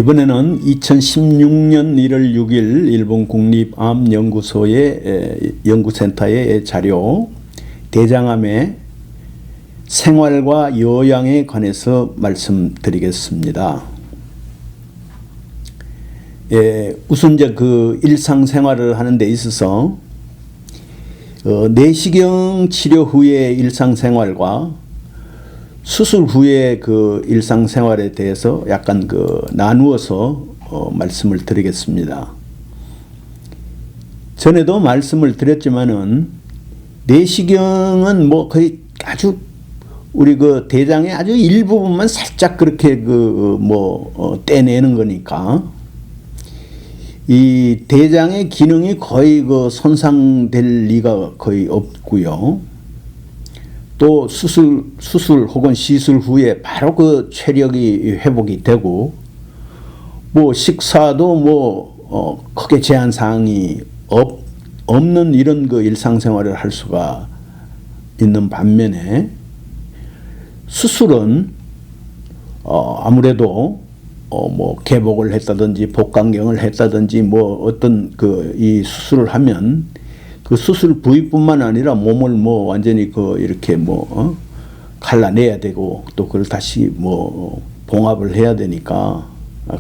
이번에는 2016년 1월 6일 일본 국립암연구소의 연구센터의 자료 대장암의 생활과 요양에 관해서 말씀드리겠습니다. 우선 이제 그 일상생활을 하는 데 있어서 내시경 치료 후의 일상생활과 수술 후의 그 일상생활에 대해서 약간 나누어서 말씀을 드리겠습니다. 전에도 말씀을 드렸지만은 내시경은 뭐 거의 아주 우리 그 대장의 아주 일부분만 살짝 그렇게 떼내는 거니까 이 대장의 기능이 거의 손상될 리가 거의 없고요. 또 수술 혹은 시술 후에 바로 그 체력이 회복이 되고 식사도 크게 제한 사항이 없는 이런 일상생활을 할 수가 있는 반면에 수술은 아무래도 개복을 했다든지 복강경을 했다든지 어떤 이 수술을 하면 그 수술 부위뿐만 아니라 몸을 완전히 이렇게 갈라내야 되고 또 그걸 다시 봉합을 해야 되니까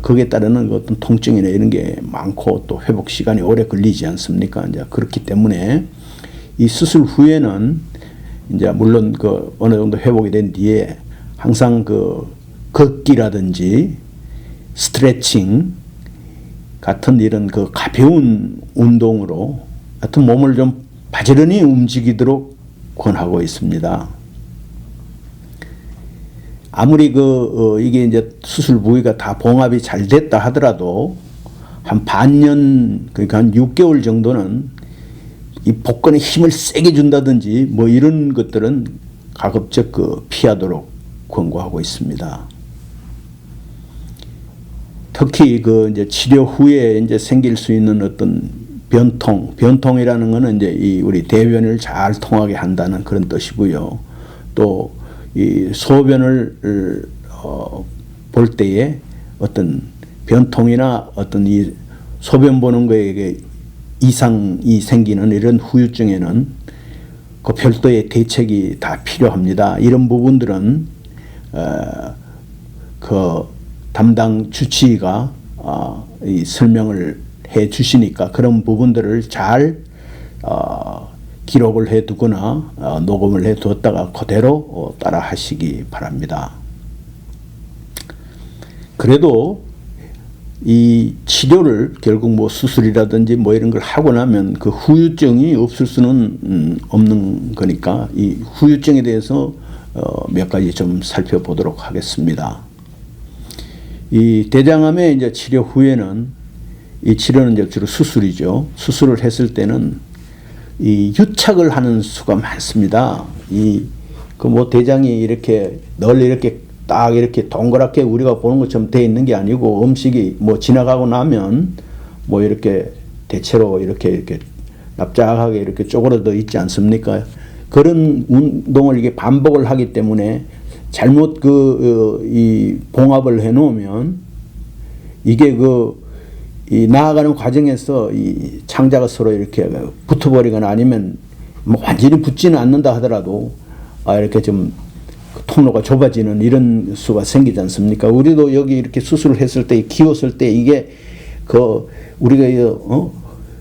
거기에 따르는 어떤 통증이나 이런 게 많고 또 회복 시간이 오래 걸리지 않습니까? 이제 그렇기 때문에 이 수술 후에는 이제 물론 어느 정도 회복이 된 뒤에 항상 걷기라든지 스트레칭 같은 이런 가벼운 운동으로 하여튼 몸을 좀 바지런히 움직이도록 권하고 있습니다. 아무리 이게 이제 수술 부위가 다 봉합이 잘 됐다 하더라도 한 반년, 그러니까 한 6개월 정도는 이 복근에 힘을 세게 준다든지 이런 것들은 가급적 피하도록 권고하고 있습니다. 특히 이제 치료 후에 이제 생길 수 있는 어떤 변통이라는 것은 이제 우리 대변을 잘 통하게 한다는 그런 뜻이고요. 또 이 소변을 볼 때에 어떤 변통이나 어떤 이 소변 보는 거에 이상이 생기는 이런 후유증에는 그 별도의 대책이 다 필요합니다. 이런 부분들은 담당 주치의가 이 설명을 해 주시니까 그런 부분들을 잘 기록을 해 두거나 녹음을 해 두었다가 그대로 따라 하시기 바랍니다. 그래도 이 치료를 결국 수술이라든지 이런 걸 하고 나면 그 후유증이 없을 수는 없는 거니까 이 후유증에 대해서 몇 가지 좀 살펴보도록 하겠습니다. 이 대장암의 이제 치료 후에는 이 치료는 이제 주로 수술이죠. 수술을 했을 때는 이 유착을 하는 수가 많습니다. 대장이 이렇게 널 이렇게 딱 이렇게 동그랗게 우리가 보는 것처럼 돼 있는 게 아니고 음식이 지나가고 나면 이렇게 대체로 이렇게 납작하게 이렇게 쪼그러져 있지 않습니까? 그런 운동을 이게 반복을 하기 때문에 잘못 이 봉합을 해 놓으면 이게 이 나아가는 과정에서 이 창자가 서로 이렇게 붙어버리거나 아니면 완전히 붙지는 않는다 하더라도 이렇게 좀 통로가 좁아지는 이런 수가 생기지 않습니까? 우리도 여기 이렇게 수술을 했을 때 기웠을 때 이게 우리가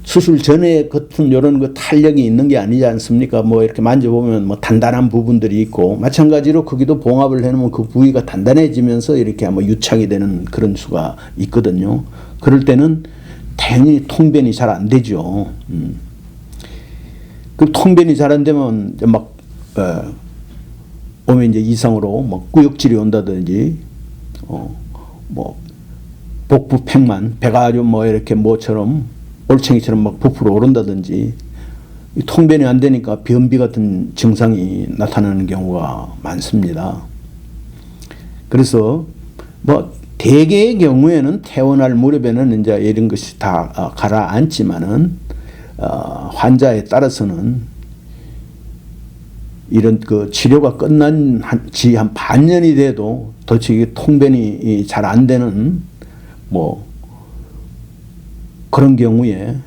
수술 전에 같은 이런 탄력이 있는 게 아니지 않습니까? 이렇게 만져보면 단단한 부분들이 있고 마찬가지로 거기도 봉합을 해놓으면 그 부위가 단단해지면서 이렇게 유착이 되는 그런 수가 있거든요. 그럴 때는 당연히 통변이 잘 안 되죠. 그 통변이 잘 안 되면 오면 이제 이상으로 구역질이 온다든지 복부 팽만 배가 아주 이렇게 뭐처럼 올챙이처럼 부풀어 오른다든지 통변이 안 되니까 변비 같은 증상이 나타나는 경우가 많습니다. 그래서 대개의 경우에는 퇴원할 무렵에는 이제 이런 것이 다 가라앉지만은 환자에 따라서는 이런 치료가 끝난 지 한 반년이 돼도 도대체 통변이 잘 안 되는 뭐 그런 경우에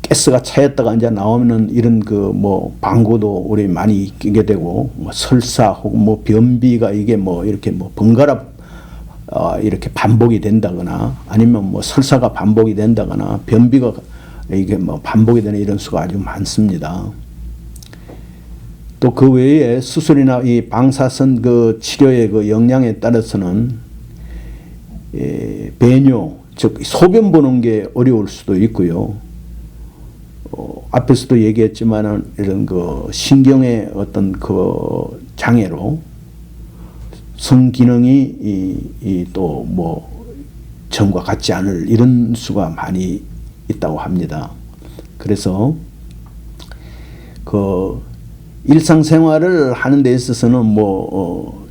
가스가 차였다가 이제 나오면은 이런 그 뭐 방구도 우리 많이 끼게 되고 뭐 설사 혹은 뭐 변비가 이게 뭐 이렇게 뭐 번갈아 이렇게 반복이 된다거나 아니면 뭐 설사가 반복이 된다거나 변비가 이게 뭐 반복이 되는 이런 수가 아주 많습니다. 또 그 외에 수술이나 이 방사선 그 치료의 그 영향에 따라서는 배뇨, 즉 소변 보는 게 어려울 수도 있고요. 앞에서도 얘기했지만은 이런 그 신경의 어떤 그 장애로 성기능이 또 뭐 전과 같지 않을 이런 수가 많이 있다고 합니다. 그래서 그 일상생활을 하는 데 있어서는 뭐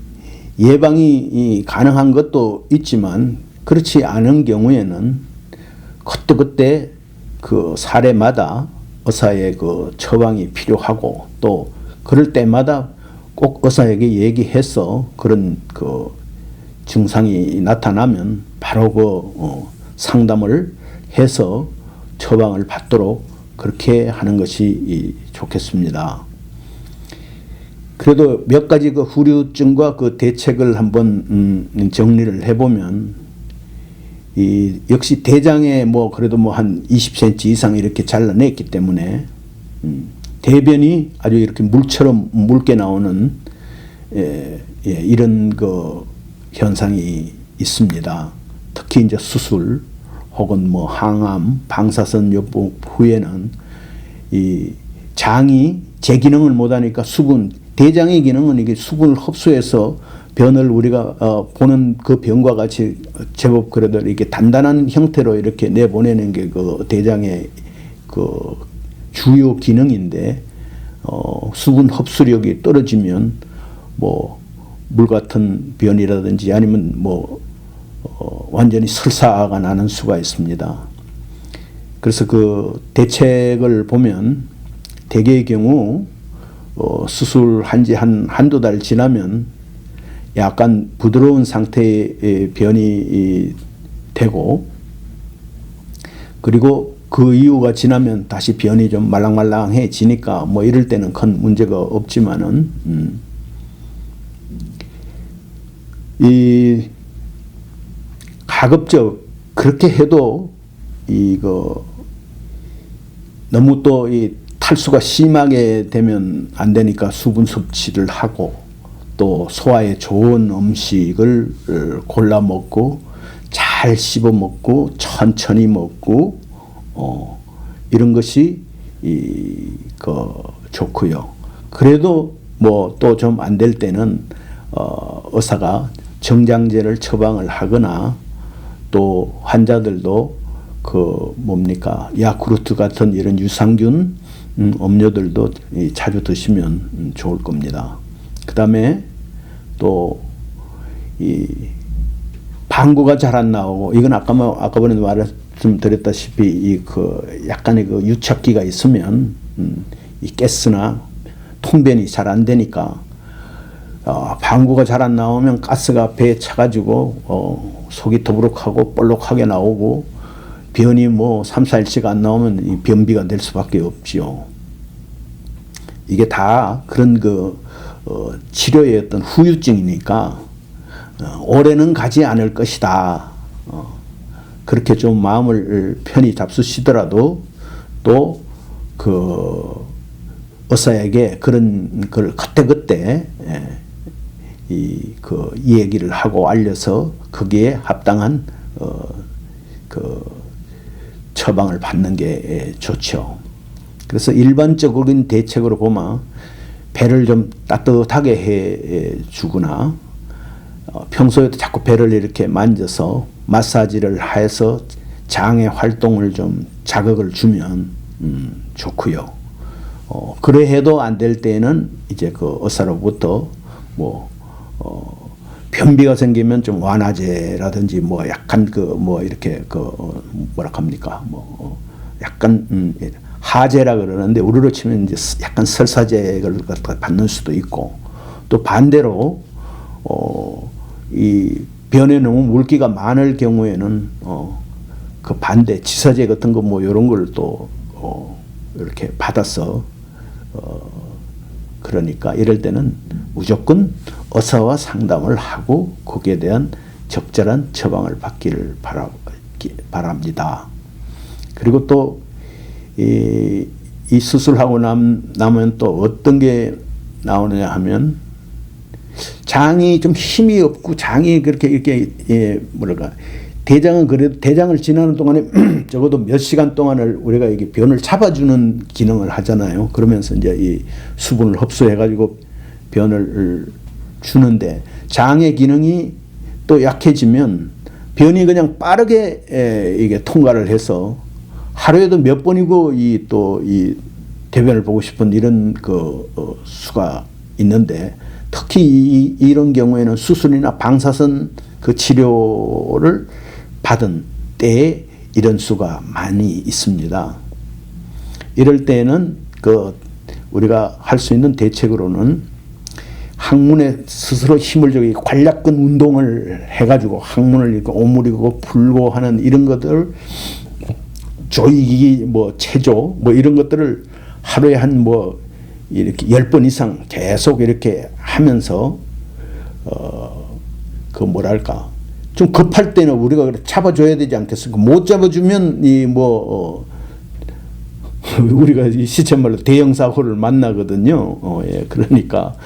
예방이 가능한 것도 있지만 그렇지 않은 경우에는 그때그때 그 사례마다 의사의 그 처방이 필요하고 또 그럴 때마다 꼭 의사에게 얘기해서 그런 그 증상이 나타나면 바로 그 상담을 해서 처방을 받도록 그렇게 하는 것이 좋겠습니다. 그래도 몇 가지 그 후유증과 그 대책을 한번 정리를 해보면 역시 대장에 뭐 그래도 뭐 한 20cm 이상 이렇게 잘라냈기 때문에 대변이 아주 이렇게 물처럼 묽게 나오는 이런 그 현상이 있습니다. 특히 이제 수술 혹은 뭐 항암, 방사선 요법 후에는 이 장이 제 기능을 못하니까 수분, 대장의 기능은 이게 수분을 흡수해서 변을 우리가 보는 그 변과 같이 제법 그래도 이렇게 단단한 형태로 이렇게 내보내는 게 그 대장의 그 주요 기능인데 수분 흡수력이 떨어지면 뭐 물 같은 변이라든지 아니면 뭐 완전히 설사가 나는 수가 있습니다. 그래서 그 대책을 보면 대개의 경우 수술한 지 한두 달 지나면 약간 부드러운 상태의 변이 되고 그리고 그 이유가 지나면 다시 변이 좀 말랑말랑해지니까 뭐 이럴 때는 큰 문제가 없지만은 이 가급적 그렇게 해도 이거 너무 또 이 탈수가 심하게 되면 안 되니까 수분 섭취를 하고 또 소화에 좋은 음식을 골라 먹고 잘 씹어 먹고 천천히 먹고 이런 것이 좋고요. 그래도 뭐 또 좀 안 될 때는 의사가 정장제를 처방을 하거나 또 환자들도 그 뭡니까 야쿠르트 같은 이런 유산균 음료들도 자주 드시면 좋을 겁니다. 그 다음에 또 이 방구가 잘 안 나오고 이건 아까번에 말씀드렸다시피 이 그 약간의 그 유착기가 있으면 이 가스나 통변이 잘 안 되니까 방구가 잘 안 나오면 가스가 배에 차가지고 속이 더부룩하고 볼록하게 나오고 변이 뭐 3, 4일씩 안 나오면 이 변비가 될 수밖에 없지요. 이게 다 그런 그 치료의 어떤 후유증이니까 올해는 가지 않을 것이다. 그렇게 좀 마음을 편히 잡수시더라도 또 그 의사에게 그런 걸 그때그때 이 얘기를 하고 알려서 거기에 합당한 그 처방을 받는 게 좋죠. 그래서 일반적인 대책으로 보면 배를 좀 따뜻하게 해 주거나 평소에도 자꾸 배를 이렇게 만져서 마사지를 해서 장의 활동을 좀 자극을 주면 좋고요. 그래 해도 안 될 때는 이제 그 의사로부터 뭐 변비가 생기면 좀 완화제라든지 뭐 약간 그 뭐 이렇게 그 뭐라 합니까 뭐 약간 하제라 그러는데 우리로 치면 이제 약간 설사제를 받는 수도 있고 또 반대로 이 변에 너무 물기가 많을 경우에는 그 반대 지사제 같은 거 뭐 이런 걸 또 이렇게 받아서 그러니까 이럴 때는 무조건 의사와 상담을 하고 거기에 대한 적절한 처방을 받기를 바랍니다. 그리고 또 이 수술하고 나면 또 어떤 게 나오느냐 하면 장이 좀 힘이 없고 장이 그렇게 이렇게 뭐랄까 대장은 그래도 대장을 지나는 동안에 적어도 몇 시간 동안을 우리가 이게 변을 잡아주는 기능을 하잖아요. 그러면서 이제 이 수분을 흡수해 가지고 변을 주는데 장의 기능이 또 약해지면 변이 그냥 빠르게 이게 통과를 해서 하루에도 몇 번이고 이 대변을 보고 싶은 이런 수가 있는데 특히 이런 경우에는 수술이나 방사선 그 치료를 받은 때에 이런 수가 많이 있습니다. 이럴 때는 우리가 할 수 있는 대책으로는 항문에 스스로 힘을 주기 관략근 운동을 해가지고 항문을 이렇게 오므리고 풀고 하는 이런 것들 조이기 뭐 체조 뭐 이런 것들을 하루에 한 이렇게 10번 이상 계속 이렇게 하면서 뭐랄까 좀 급할 때는 우리가 잡아줘야 되지 않겠습니까? 못 잡아주면 우리가 시쳇말로 대형 사고를 만나거든요. 예, 그러니까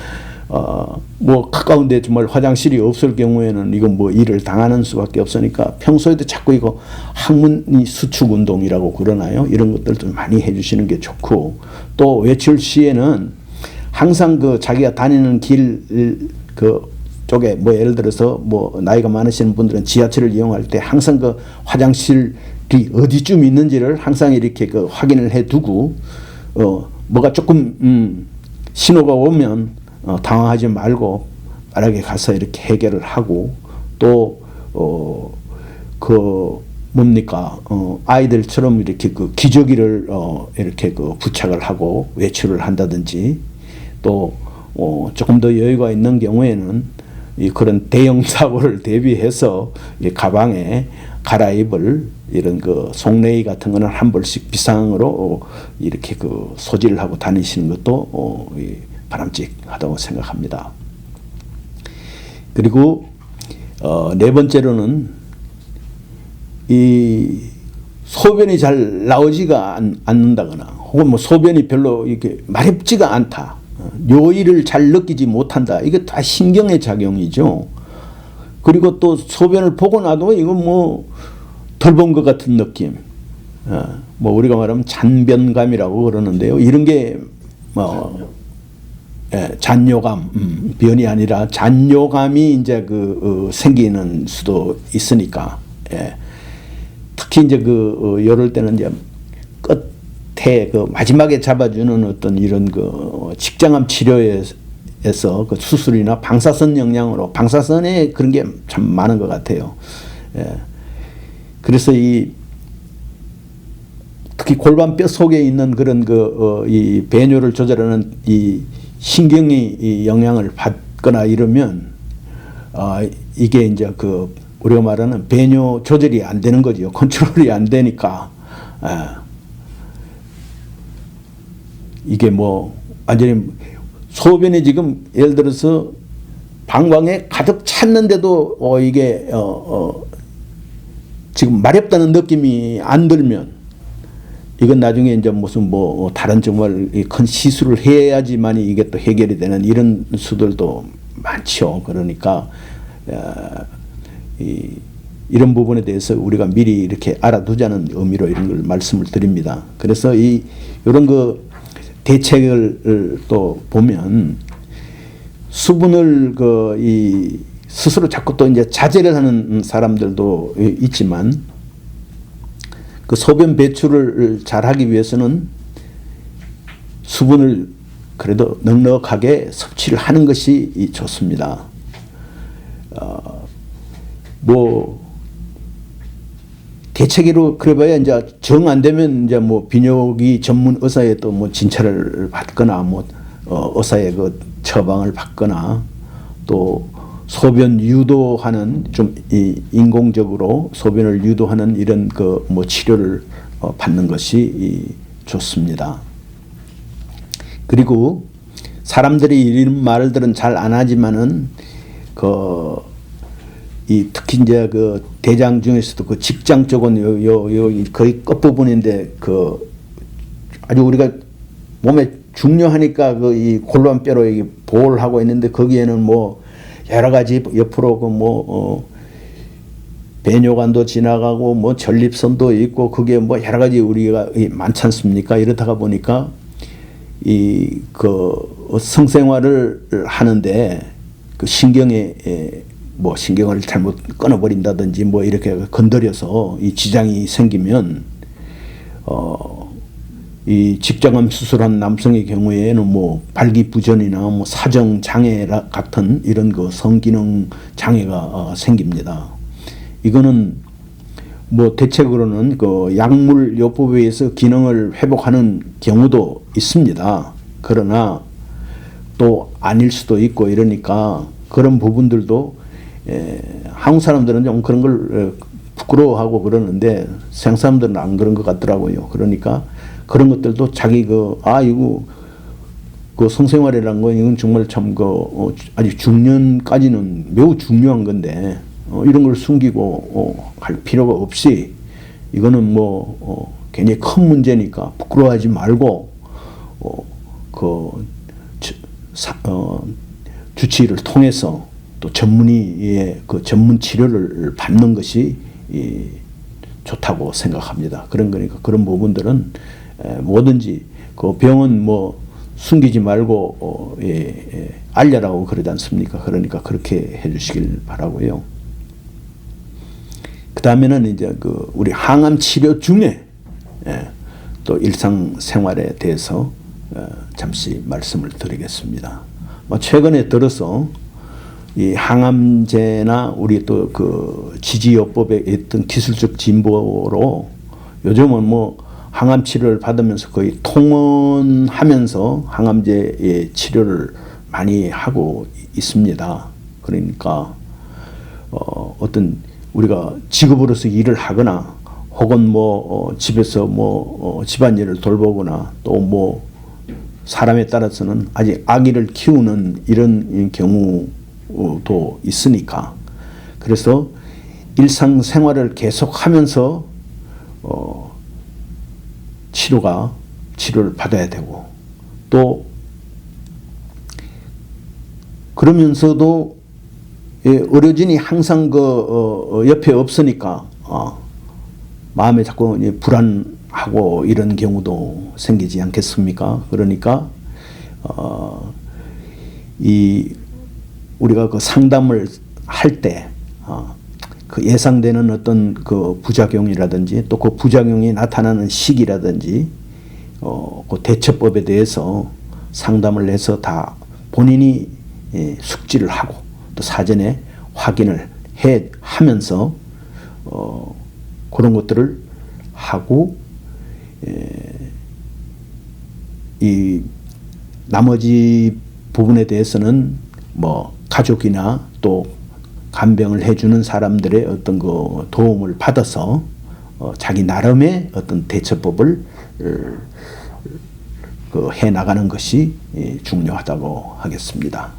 가까운데 정말 화장실이 없을 경우에는 이건 일을 당하는 수밖에 없으니까 평소에도 자꾸 이거 항문이 수축 운동이라고 그러나요? 이런 것들 좀 많이 해주시는 게 좋고 또 외출 시에는 항상 자기가 다니는 길 쪽에 예를 들어서 나이가 많으신 분들은 지하철을 이용할 때 항상 화장실이 어디쯤 있는지를 항상 이렇게 확인을 해 두고 뭐가 조금 신호가 오면 당황하지 말고 빠르게 가서 이렇게 해결을 하고 또 아이들처럼 이렇게 기저귀를 이렇게 부착을 하고 외출을 한다든지 또 조금 더 여유가 있는 경우에는 그런 대형 사고를 대비해서 가방에 갈아입을 이런 속내의 같은 거는 한 벌씩 비상으로 이렇게 소지를 하고 다니시는 것도 바람직하다고 생각합니다. 그리고 네 번째로는 이 소변이 잘 나오지가 않는다거나 혹은 소변이 별로 이렇게 마렵지가 않다. 요일을 잘 느끼지 못한다. 이게 다 신경의 작용이죠. 그리고 또 소변을 보고 나도 이거 덜 본 것 같은 느낌. 우리가 말하면 잔변감이라고 그러는데요. 이런 게 잔뇨감, 변이 아니라 잔뇨감이 이제 생기는 수도 있으니까. 특히 이제 이럴 때는 이제 끝에 마지막에 잡아주는 어떤 이런 직장암 치료에서 수술이나 방사선 영향으로 방사선에 그런 게 참 많은 것 같아요. 그래서 특히 골반뼈 속에 있는 그런 이 배뇨를 조절하는 이 신경이 영향을 받거나 이러면 이게 이제 우리가 말하는 배뇨 조절이 안 되는 거죠. 컨트롤이 안 되니까 이게 완전히 소변이 지금 예를 들어서 방광에 가득 찼는데도 이게 지금 마렵다는 느낌이 안 들면 이건 나중에 이제 무슨 다른 정말 큰 시술을 해야지만이 이게 또 해결이 되는 이런 수들도 많죠. 그러니까 이런 부분에 대해서 우리가 미리 이렇게 알아두자는 의미로 이런 걸 말씀을 드립니다. 그래서 이런 대책을 또 보면 수분을 스스로 자꾸 또 이제 자제를 하는 사람들도 있지만 소변 배출을 잘하기 위해서는 수분을 그래도 넉넉하게 섭취를 하는 것이 좋습니다. 대책으로 그래봐야 이제 정 안 되면 이제 비뇨기 전문 의사의 또 진찰을 받거나 의사의 처방을 받거나 또 소변 유도하는 좀 인공적으로 소변을 유도하는 이런 그 뭐 치료를 받는 것이 좋습니다. 그리고 사람들이 이런 말들은 잘 안 하지만은 특히 이제 그 대장 중에서도 그 직장 쪽은 거의 끝부분인데 아주 우리가 몸에 중요하니까 이 골반뼈로 보호를 하고 있는데 거기에는 뭐 여러 가지 옆으로 배뇨관도 지나가고 뭐 전립선도 있고 그게 뭐 여러 가지 우리가 많지 않습니까? 이렇다가 보니까 성생활을 하는데 그 신경을 잘못 끊어버린다든지 뭐 이렇게 건드려서 이 지장이 생기면 이 직장암 수술한 남성의 경우에는 뭐 발기부전이나 뭐 사정 장애 같은 이런 그 성기능 장애가 생깁니다. 이거는 뭐 대체적으로는 그 약물요법에 의해서 기능을 회복하는 경우도 있습니다. 그러나 또 아닐 수도 있고 이러니까 그런 부분들도 한국 사람들은 좀 그런 걸 부끄러워하고 그러는데 생각 사람들은 안 그런 것 같더라고요. 그러니까 그런 것들도 자기 이거 성생활이라는 건 이건 정말 참 아주 중년까지는 매우 중요한 건데 이런 걸 숨기고 할 필요가 없이 이거는 굉장히 큰 문제니까 부끄러워하지 말고 주치의를 통해서 또 전문의의 그 전문 치료를 받는 것이 좋다고 생각합니다. 그러니까 그런 부분들은 뭐든지 그 병은 숨기지 말고 알려라고 그러지 않습니까? 그러니까 그렇게 해주시길 바라고요. 그 다음에는 이제 우리 항암 치료 중에 또 일상생활에 대해서 잠시 말씀을 드리겠습니다. 최근에 들어서 이 항암제나 우리 또 지지요법의 어떤 기술적 진보로 요즘은 항암 치료를 받으면서 거의 통원하면서 항암제의 치료를 많이 하고 있습니다. 그러니까 어떤 우리가 직업으로서 일을 하거나 혹은 집에서 집안일을 돌보거나 또 사람에 따라서는 아직 아기를 키우는 이런 경우도 있으니까 그래서 일상생활을 계속하면서 치료를 받아야 되고 또 그러면서도 의료진이 항상 옆에 없으니까 마음에 자꾸 불안하고 이런 경우도 생기지 않겠습니까? 그러니까 우리가 상담을 할 때 예상되는 어떤 부작용이라든지 또 그 부작용이 나타나는 시기라든지 그 대처법에 대해서 상담을 해서 다 본인이 숙지를 하고 또 사전에 확인을 하면서 그런 것들을 하고 이 나머지 부분에 대해서는 가족이나 또 간병을 해주는 사람들의 어떤 도움을 받아서 자기 나름의 어떤 대처법을 해 나가는 것이 중요하다고 하겠습니다.